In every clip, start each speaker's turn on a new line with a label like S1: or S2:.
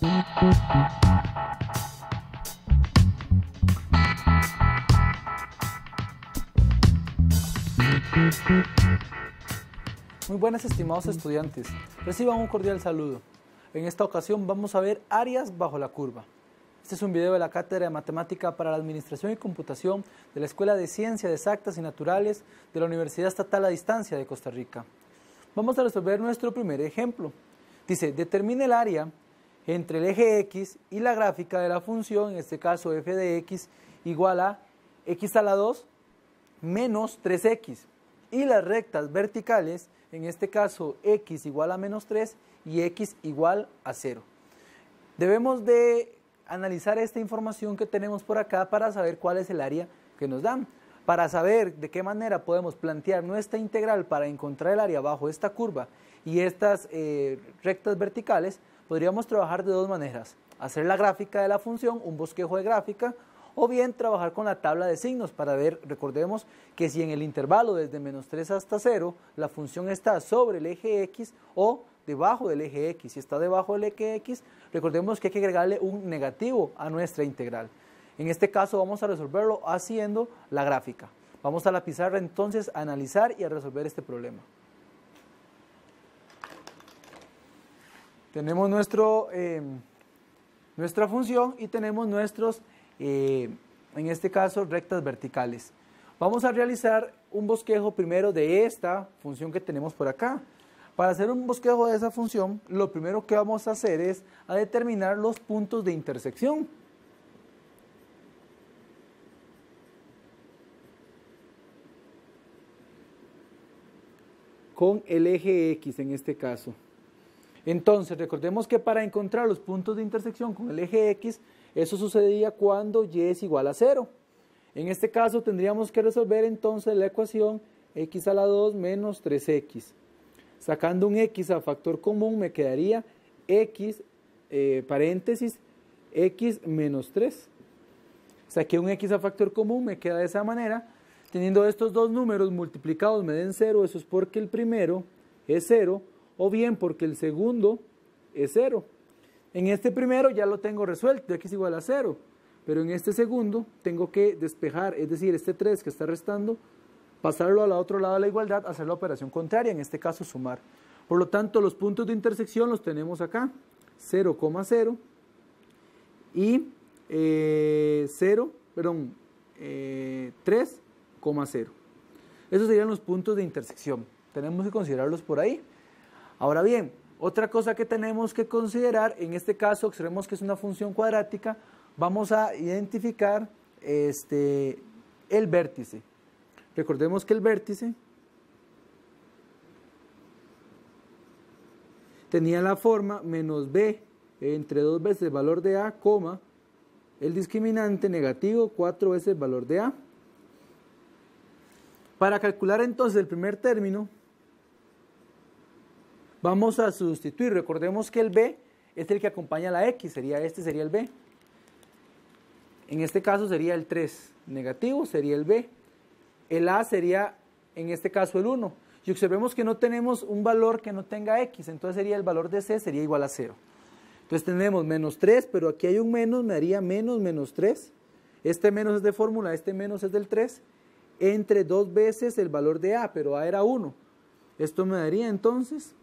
S1: Muy buenas, estimados estudiantes, reciban un cordial saludo. En esta ocasión vamos a ver áreas bajo la curva. Este es un video de la Cátedra de Matemática para la Administración y Computación de la Escuela de Ciencias Exactas y Naturales de la Universidad Estatal a Distancia de Costa Rica. Vamos a resolver nuestro primer ejemplo. Dice, determine el área entre el eje X y la gráfica de la función, en este caso f de x, igual a x a la 2 menos 3x. Y las rectas verticales, en este caso x igual a menos 3 y x igual a 0. Debemos de analizar esta información que tenemos por acá para saber cuál es el área que nos dan. Para saber de qué manera podemos plantear nuestra integral para encontrar el área bajo esta curva y estas rectas verticales, podríamos trabajar de dos maneras. Hacer la gráfica de la función, un bosquejo de gráfica, o bien trabajar con la tabla de signos para ver, recordemos que si en el intervalo desde menos 3 hasta 0, la función está sobre el eje X o debajo del eje X. Si está debajo del eje X, recordemos que hay que agregarle un negativo a nuestra integral. En este caso vamos a resolverlo haciendo la gráfica. Vamos a la pizarra entonces a analizar y a resolver este problema. Tenemos nuestra función y tenemos nuestros, en este caso, rectas verticales. Vamos a realizar un bosquejo primero de esta función que tenemos por acá. Para hacer un bosquejo de esa función, lo primero que vamos a hacer es a determinar los puntos de intersección. Con el eje X en este caso. Entonces, recordemos que para encontrar los puntos de intersección con el eje X, eso sucedía cuando y es igual a 0. En este caso tendríamos que resolver entonces la ecuación x a la 2 menos 3x. Sacando un x a factor común me quedaría x, paréntesis, x menos 3. Saqué un x a factor común, me queda de esa manera. Teniendo estos dos números multiplicados me den 0, eso es porque el primero es 0, o bien porque el segundo es 0. En este primero ya lo tengo resuelto, x igual a 0, pero en este segundo tengo que despejar, es decir, este 3 que está restando, pasarlo al otro lado de la igualdad, hacer la operación contraria, en este caso sumar. Por lo tanto, los puntos de intersección los tenemos acá, 0,0 y 3,0. Esos serían los puntos de intersección, tenemos que considerarlos por ahí. Ahora bien, otra cosa que tenemos que considerar, en este caso, observemos que es una función cuadrática, vamos a identificar el vértice. Recordemos que el vértice tenía la forma menos b entre 2 veces el valor de a, coma, el discriminante negativo 4 veces el valor de a. Para calcular entonces el primer término, vamos a sustituir, recordemos que el b es el que acompaña a la x, sería el b. En este caso sería el 3, negativo sería el b. El a sería, en este caso, el 1. Y observemos que no tenemos un valor que no tenga x, entonces sería el valor de c sería igual a 0. Entonces tenemos menos 3, pero aquí hay un menos, me daría menos 3. Este menos es de fórmula, este menos es del 3. Entre 2 veces el valor de a, pero a era 1. Esto me daría entonces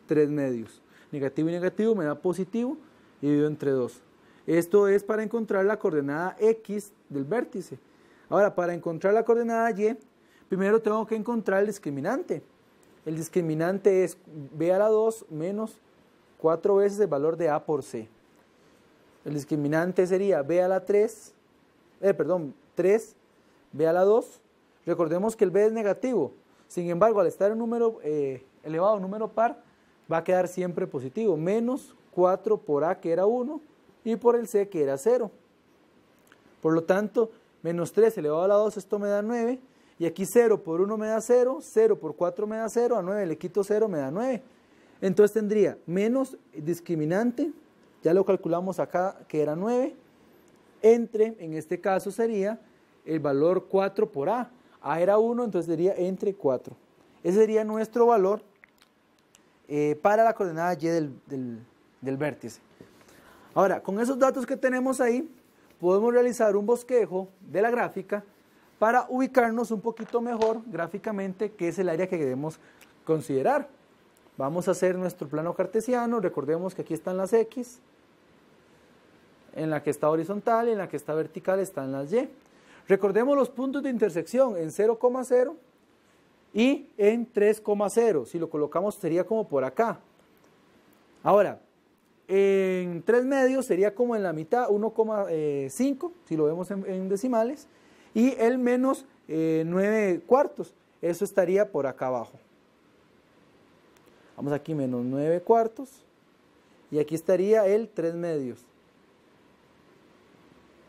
S1: 3 medios. Negativo y negativo me da positivo, dividido entre 2. Esto es para encontrar la coordenada x del vértice. Ahora, para encontrar la coordenada y, primero tengo que encontrar el discriminante. El discriminante es b a la 2 menos 4 veces el valor de a por c. El discriminante sería b a la 3, 3 b a la 2. Recordemos que el b es negativo. Sin embargo, al estar en número elevado a número par, va a quedar siempre positivo. Menos 4 por a, que era 1, y por el c, que era 0. Por lo tanto, menos 3 elevado a la 2, esto me da 9. Y aquí 0 por 1 me da 0, 0 por 4 me da 0, a 9 le quito 0, me da 9. Entonces tendría menos discriminante, ya lo calculamos acá, que era 9, entre, en este caso sería el valor 4 por a. A era 1, entonces sería entre 4. Ese sería nuestro valor para la coordenada y del vértice. Ahora, con esos datos que tenemos ahí, podemos realizar un bosquejo de la gráfica para ubicarnos un poquito mejor gráficamente qué es el área que debemos considerar. Vamos a hacer nuestro plano cartesiano. Recordemos que aquí están las X, en la que está horizontal y en la que está vertical están las Y. Recordemos los puntos de intersección en 0,0 y en 3,0. Si lo colocamos sería como por acá. Ahora, en 3 medios sería como en la mitad, 1,5, si lo vemos en decimales. Y el menos 9 cuartos, eso estaría por acá abajo. Vamos aquí, menos 9 cuartos. Y aquí estaría el 3 medios.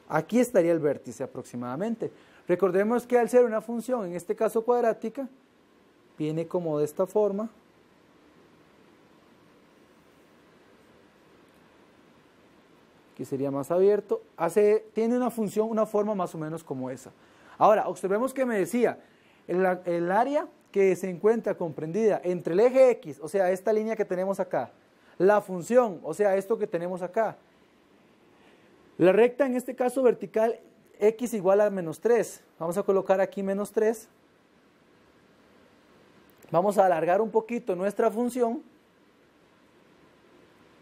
S1: Aquí estaría el vértice aproximadamente. Recordemos que al ser una función, en este caso cuadrática, viene como de esta forma. Aquí sería más abierto. Tiene una función, una forma más o menos como esa. Ahora, observemos que me decía, el área que se encuentra comprendida entre el eje X, o sea, esta línea que tenemos acá, la función, o sea, esto que tenemos acá, la recta, en este caso vertical, X igual a menos 3. Vamos a colocar aquí menos 3. Vamos a alargar un poquito nuestra función.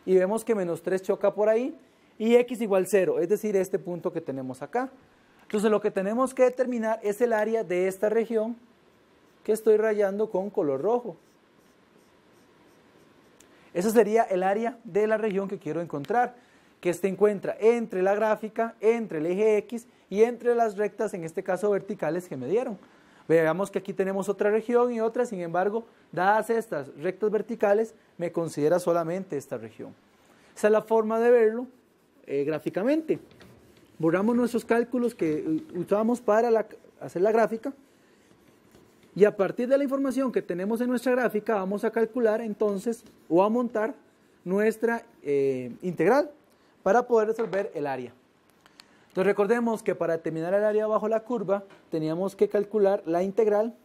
S1: Y vemos que menos 3 choca por ahí. Y X igual 0, es decir, este punto que tenemos acá. Entonces lo que tenemos que determinar es el área de esta región que estoy rayando con color rojo. Ese sería el área de la región que quiero encontrar, que se encuentra entre la gráfica, entre el eje X y entre las rectas, en este caso verticales, que me dieron. Veamos que aquí tenemos otra región y otra, sin embargo, dadas estas rectas verticales, me considera solamente esta región. Esa es la forma de verlo gráficamente. Borramos nuestros cálculos que usamos para hacer la gráfica y a partir de la información que tenemos en nuestra gráfica vamos a calcular entonces o a montar nuestra integral para poder resolver el área. Entonces recordemos que para determinar el área bajo la curva teníamos que calcular la integral,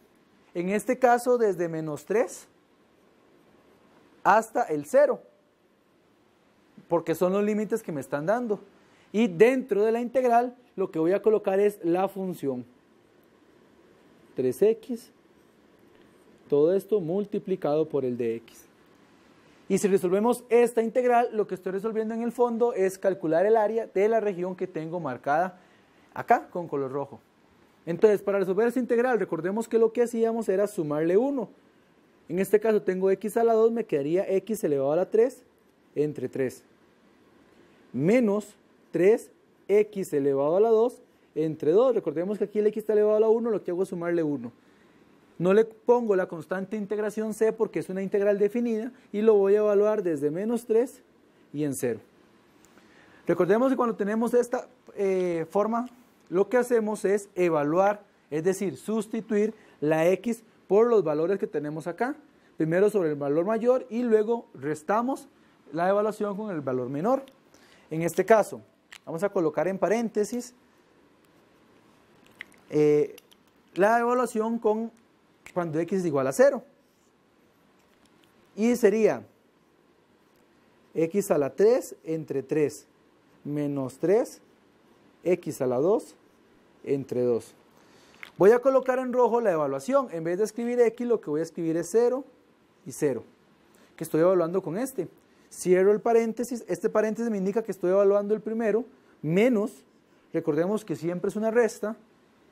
S1: en este caso desde menos 3 hasta el 0, porque son los límites que me están dando. Y dentro de la integral lo que voy a colocar es la función 3x, todo esto multiplicado por el de x. Y si resolvemos esta integral, lo que estoy resolviendo en el fondo es calcular el área de la región que tengo marcada acá con color rojo. Entonces, para resolver esta integral, recordemos que lo que hacíamos era sumarle 1. En este caso tengo x a la 2, me quedaría x elevado a la 3 entre 3. Menos 3x elevado a la 2 entre 2. Recordemos que aquí el x está elevado a la 1, lo que hago es sumarle 1. No le pongo la constante integración c porque es una integral definida y lo voy a evaluar desde menos 3 y en 0. Recordemos que cuando tenemos esta forma, lo que hacemos es evaluar, es decir, sustituir la x por los valores que tenemos acá. Primero sobre el valor mayor y luego restamos la evaluación con el valor menor. En este caso, vamos a colocar en paréntesis la evaluación con cuando x es igual a 0. Y sería x a la 3 entre 3 menos 3, x a la 2 entre 2. Voy a colocar en rojo la evaluación. En vez de escribir x, lo que voy a escribir es 0 y 0, que estoy evaluando con este. Cierro el paréntesis. Este paréntesis me indica que estoy evaluando el primero, menos, recordemos que siempre es una resta,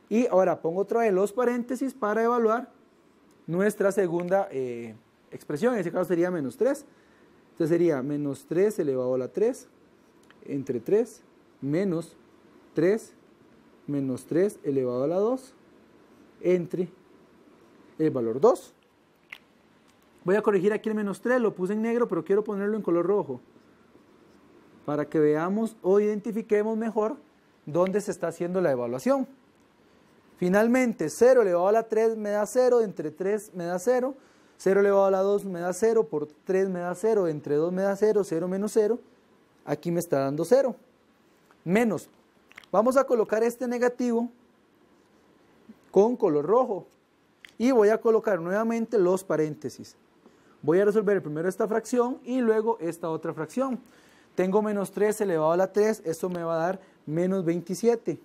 S1: y ahora pongo otra vez los paréntesis para evaluar nuestra segunda expresión. En este caso sería menos 3. Entonces sería menos 3 elevado a la 3 entre 3 menos 3 menos 3 elevado a la 2 entre el valor 2. Voy a corregir aquí el menos 3, lo puse en negro, pero quiero ponerlo en color rojo para que veamos o identifiquemos mejor dónde se está haciendo la evaluación. Finalmente, 0 elevado a la 3 me da 0, entre 3 me da 0, 0 elevado a la 2 me da 0, por 3 me da 0, entre 2 me da 0, 0 menos 0, aquí me está dando 0. Menos, vamos a colocar este negativo con color rojo y voy a colocar nuevamente los paréntesis. Voy a resolver primero esta fracción y luego esta otra fracción. tengo menos 3 elevado a la 3, esto me va a dar menos 27,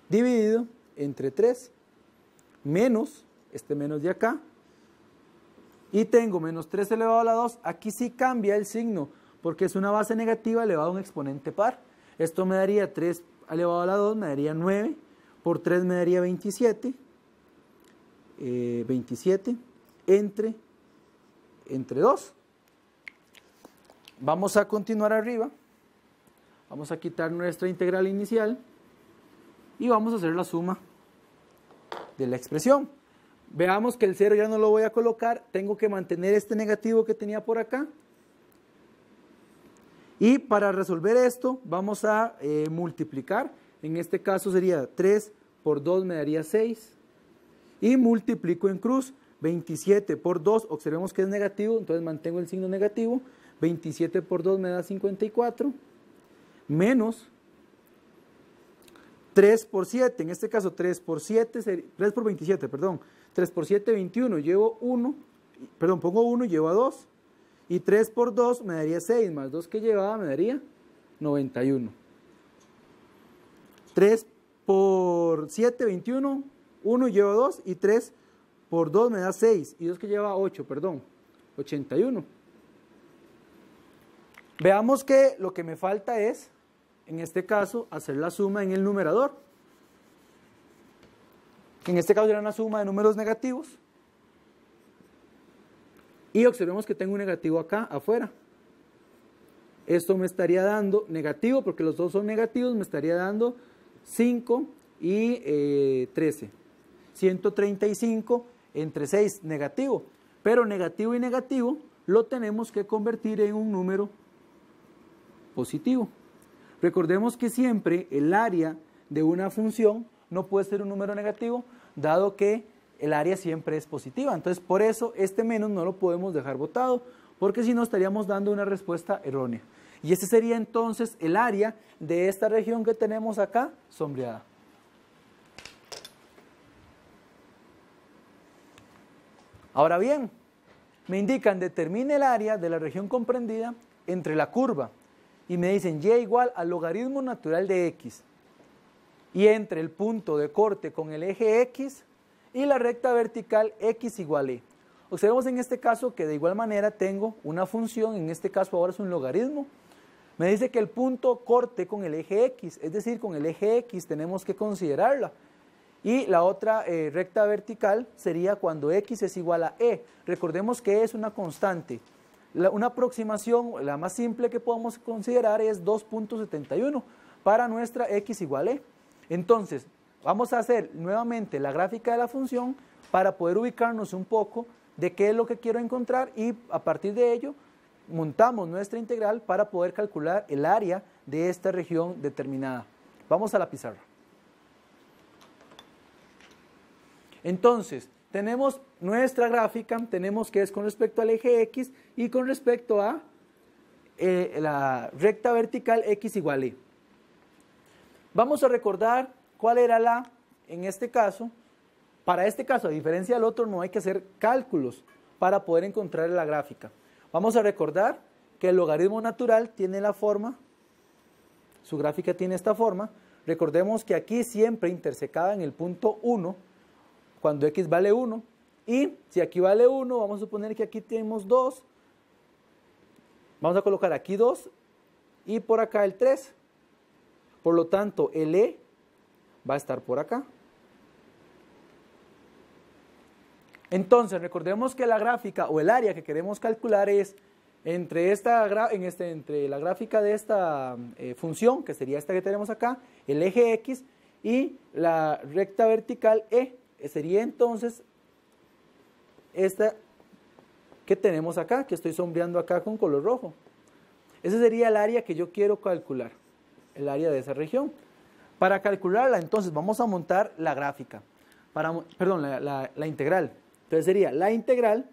S1: dividido entre 3, menos, este menos de acá, y tengo menos 3 elevado a la 2, aquí sí cambia el signo, porque es una base negativa elevado a un exponente par. Esto me daría 3 elevado a la 2, me daría 9, por 3 me daría 27, 27 entre 2. Vamos a continuar arriba, vamos a quitar nuestra integral inicial y vamos a hacer la suma de la expresión. Veamos que el 0 ya no lo voy a colocar, tengo que mantener este negativo que tenía por acá. Y para resolver esto vamos a multiplicar, en este caso sería 3 por 2 me daría 6, y multiplico en cruz, 27 por 2, observemos que es negativo, entonces mantengo el signo negativo, 27 por 2 me da 54, menos 3 por 7, en este caso 3 por 27, perdón, 3 por 7, 21, llevo 1, perdón, pongo 1 y llevo a 2, y 3 por 2 me daría 6, más 2 que llevaba me daría 91. 3 por 7, 21, 1 lleva 2, y 3 por 2 me da 6, y 2 que lleva 8, perdón, 81. Veamos que lo que me falta es, en este caso, hacer la suma en el numerador. En este caso será una suma de números negativos. Y observemos que tengo un negativo acá afuera. Esto me estaría dando negativo, porque los dos son negativos, me estaría dando 5 y 13. 135 entre 6, negativo. Pero negativo y negativo lo tenemos que convertir en un número positivo. Recordemos que siempre el área de una función no puede ser un número negativo, dado que el área siempre es positiva. Entonces, por eso este menos no lo podemos dejar botado, porque si no estaríamos dando una respuesta errónea. Y este sería entonces el área de esta región que tenemos acá, sombreada. Ahora bien, me indican determine el área de la región comprendida entre la curva, y me dicen y igual al logaritmo natural de x, y entre el punto de corte con el eje x y la recta vertical x igual e. Observemos en este caso que de igual manera tengo una función, en este caso ahora es un logaritmo. Me dice que el punto corte con el eje x, es decir, con el eje x tenemos que considerarla. Y la otra recta vertical sería cuando x es igual a e. Recordemos que es una constante. Una aproximación, la más simple que podemos considerar es 2.71 para nuestra x igual e. Entonces, vamos a hacer nuevamente la gráfica de la función para poder ubicarnos un poco de qué es lo que quiero encontrar, y a partir de ello montamos nuestra integral para poder calcular el área de esta región determinada. Vamos a la pizarra. Entonces, tenemos nuestra gráfica, tenemos que es con respecto al eje x y con respecto a la recta vertical x igual e. Vamos a recordar cuál era en este caso. Para este caso, a diferencia del otro, no hay que hacer cálculos para poder encontrar la gráfica. Vamos a recordar que el logaritmo natural tiene la forma, su gráfica tiene esta forma. Recordemos que aquí siempre intersecada en el punto 1, cuando x vale 1, y si aquí vale 1, vamos a suponer que aquí tenemos 2, vamos a colocar aquí 2 y por acá el 3, por lo tanto el e va a estar por acá. Entonces recordemos que la gráfica o el área que queremos calcular es entre la gráfica de esta función, que sería esta que tenemos acá, el eje x y la recta vertical e. Sería entonces esta que tenemos acá, que estoy sombreando acá con color rojo. Ese sería el área que yo quiero calcular, el área de esa región. Para calcularla, entonces, vamos a montar la gráfica, la integral. Entonces sería la integral,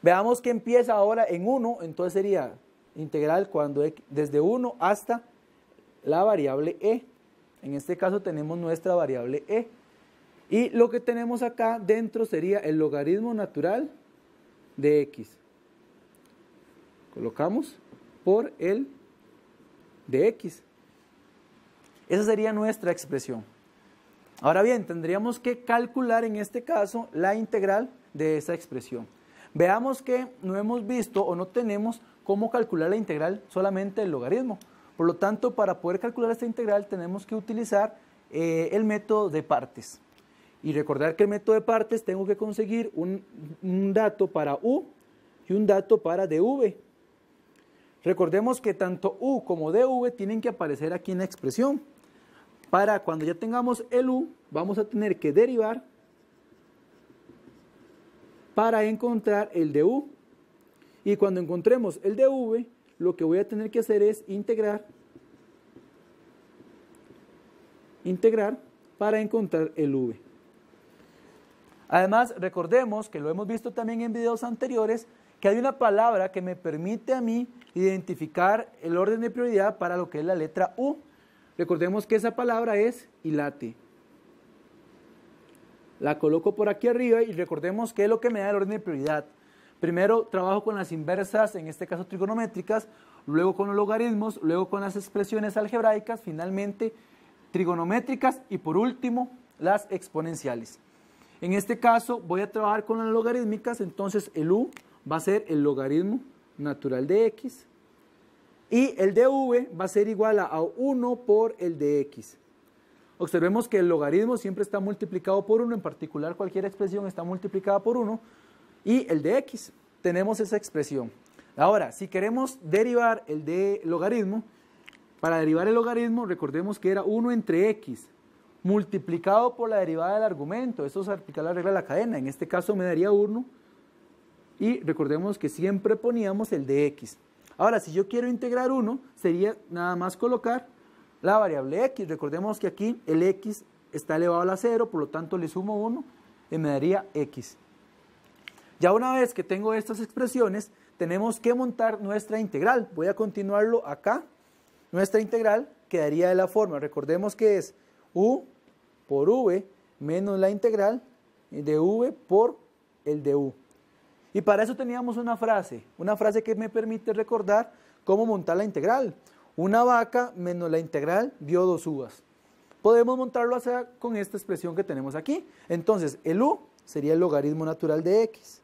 S1: veamos que empieza ahora en 1, entonces sería integral cuando desde 1 hasta la variable e. En este caso tenemos nuestra variable e. Y lo que tenemos acá dentro sería el logaritmo natural de x. colocamos por el de x. Esa sería nuestra expresión. Ahora bien, tendríamos que calcular en este caso la integral de esa expresión. Veamos que no hemos visto o no tenemos cómo calcular la integral solamente del logaritmo. Por lo tanto, para poder calcular esta integral tenemos que utilizar el método de partes. Y recordar que el método de partes tengo que conseguir un dato para u y un dato para dv. Recordemos que tanto u como dv tienen que aparecer aquí en la expresión. Para cuando ya tengamos el u, vamos a tener que derivar para encontrar el du. Y cuando encontremos el dv, lo que voy a tener que hacer es integrar para encontrar el v. Además, recordemos que lo hemos visto también en videos anteriores, que hay una palabra que me permite a mí identificar el orden de prioridad para lo que es la letra u. Recordemos que esa palabra es hilate. La coloco por aquí arriba y recordemos que es lo que me da el orden de prioridad. Primero trabajo con las inversas, en este caso trigonométricas, luego con los logaritmos, luego con las expresiones algebraicas, finalmente trigonométricas y por último las exponenciales. En este caso voy a trabajar con las logarítmicas, entonces el u va a ser el logaritmo natural de x y el dv va a ser igual a 1 por el de x. Observemos que el logaritmo siempre está multiplicado por 1, en particular cualquier expresión está multiplicada por 1, y el de x, tenemos esa expresión. Ahora, si queremos derivar el de logaritmo, para derivar el logaritmo recordemos que era 1 entre x, multiplicado por la derivada del argumento, eso es aplicar la regla de la cadena, en este caso me daría 1, y recordemos que siempre poníamos el de x. Ahora, si yo quiero integrar 1, sería nada más colocar la variable x. Recordemos que aquí el x está elevado a la 0, por lo tanto le sumo 1 y me daría x. Ya una vez que tengo estas expresiones, tenemos que montar nuestra integral. Voy a continuarlo acá. Nuestra integral quedaría de la forma, recordemos que es u por v menos la integral de v por el de u. Y para eso teníamos una frase que me permite recordar cómo montar la integral. Una vaca menos la integral dio 2 uvas. Podemos montarlo así con esta expresión que tenemos aquí. Entonces, el u sería el logaritmo natural de x.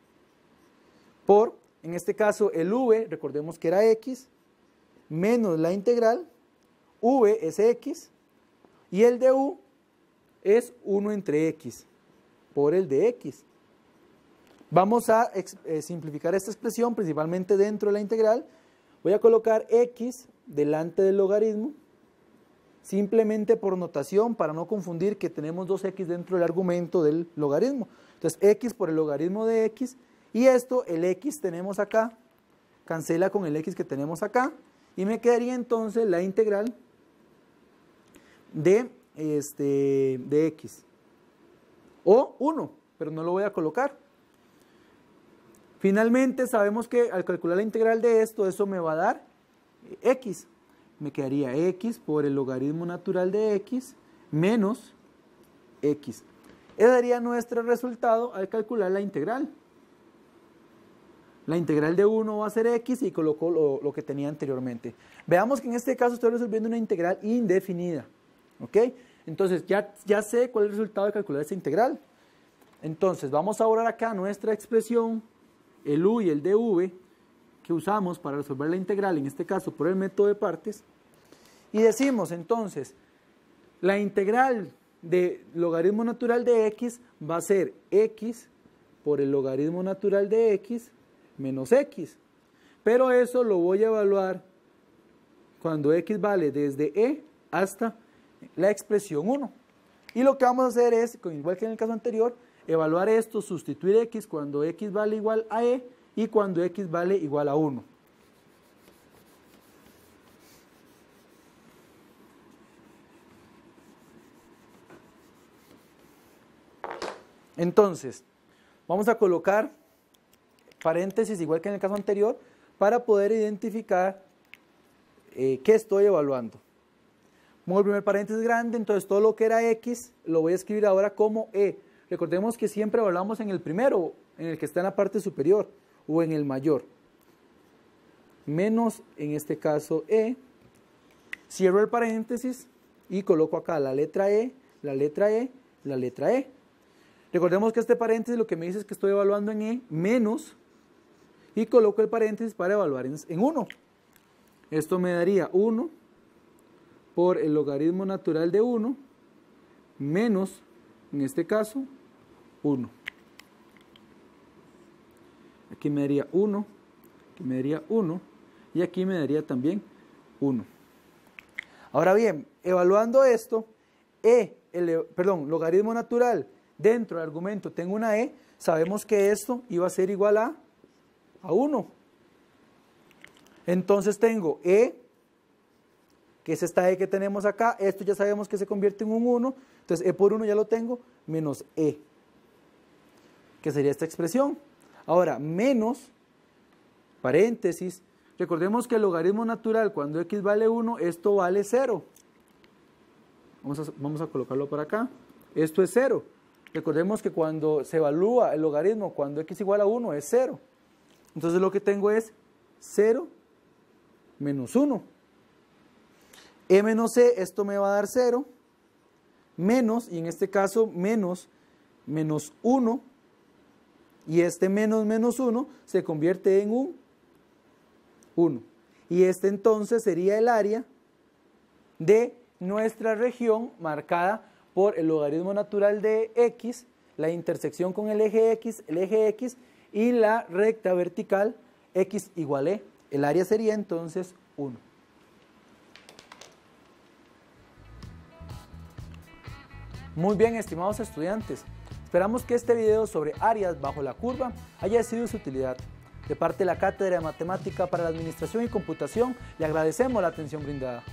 S1: Por, en este caso, el v, recordemos que era x, menos la integral, v es x, y el de u es 1 entre x, por el de x. Vamos a simplificar esta expresión, principalmente dentro de la integral. Voy a colocar x delante del logaritmo, simplemente por notación, para no confundir que tenemos 2x dentro del argumento del logaritmo. Entonces, x por el logaritmo de x, y esto, el x tenemos acá, cancela con el x que tenemos acá, y me quedaría entonces la integral de x, o 1, pero no lo voy a colocar. Finalmente sabemos que al calcular la integral de esto, eso me va a dar x. Me quedaría x por el logaritmo natural de x menos x. Ese sería nuestro resultado al calcular la integral. La integral de 1 va a ser x y coloco lo que tenía anteriormente. Veamos que en este caso estoy resolviendo una integral indefinida. ¿Ok? Entonces ya sé cuál es el resultado de calcular esta integral. Entonces vamos a borrar acá nuestra expresión, el u y el dv, que usamos para resolver la integral, en este caso por el método de partes, y decimos entonces, la integral de logaritmo natural de x va a ser x por el logaritmo natural de x menos x, pero eso lo voy a evaluar cuando x vale desde e hasta la expresión 1, y lo que vamos a hacer es, igual que en el caso anterior, evaluar esto, sustituir x cuando x vale igual a e y cuando x vale igual a 1. Entonces, vamos a colocar paréntesis igual que en el caso anterior para poder identificar qué estoy evaluando. Pongo el primer paréntesis grande, entonces todo lo que era x lo voy a escribir ahora como e. Recordemos que siempre evaluamos en el primero, en el que está en la parte superior, o en el mayor. menos, en este caso, E. Cierro el paréntesis y coloco acá la letra E, la letra E, la letra E. Recordemos que este paréntesis lo que me dice es que estoy evaluando en E menos, y coloco el paréntesis para evaluar en 1. Esto me daría 1 por el logaritmo natural de 1 menos, en este caso, 1. Aquí me daría 1, aquí me daría 1 y aquí me daría también 1. Ahora bien, evaluando esto, logaritmo natural dentro del argumento tengo una E, sabemos que esto iba a ser igual a 1. Entonces tengo E, que es esta E que tenemos acá, esto ya sabemos que se convierte en un 1, entonces E por 1 ya lo tengo, menos E, que sería esta expresión. Ahora, menos, paréntesis, recordemos que el logaritmo natural cuando x vale 1, esto vale 0. Vamos a colocarlo por acá, esto es 0. Recordemos que cuando se evalúa el logaritmo, cuando x igual a 1, es 0. Entonces lo que tengo es 0 menos 1. E menos C, esto me va a dar 0, menos, y en este caso menos 1, y este menos 1 se convierte en un 1. Y este entonces sería el área de nuestra región marcada por el logaritmo natural de x, la intersección con el eje x y la recta vertical x igual E. El área sería entonces 1. Muy bien, estimados estudiantes, esperamos que este video sobre áreas bajo la curva haya sido de su utilidad. De parte de la Cátedra de Matemática para la Administración y Computación, le agradecemos la atención brindada.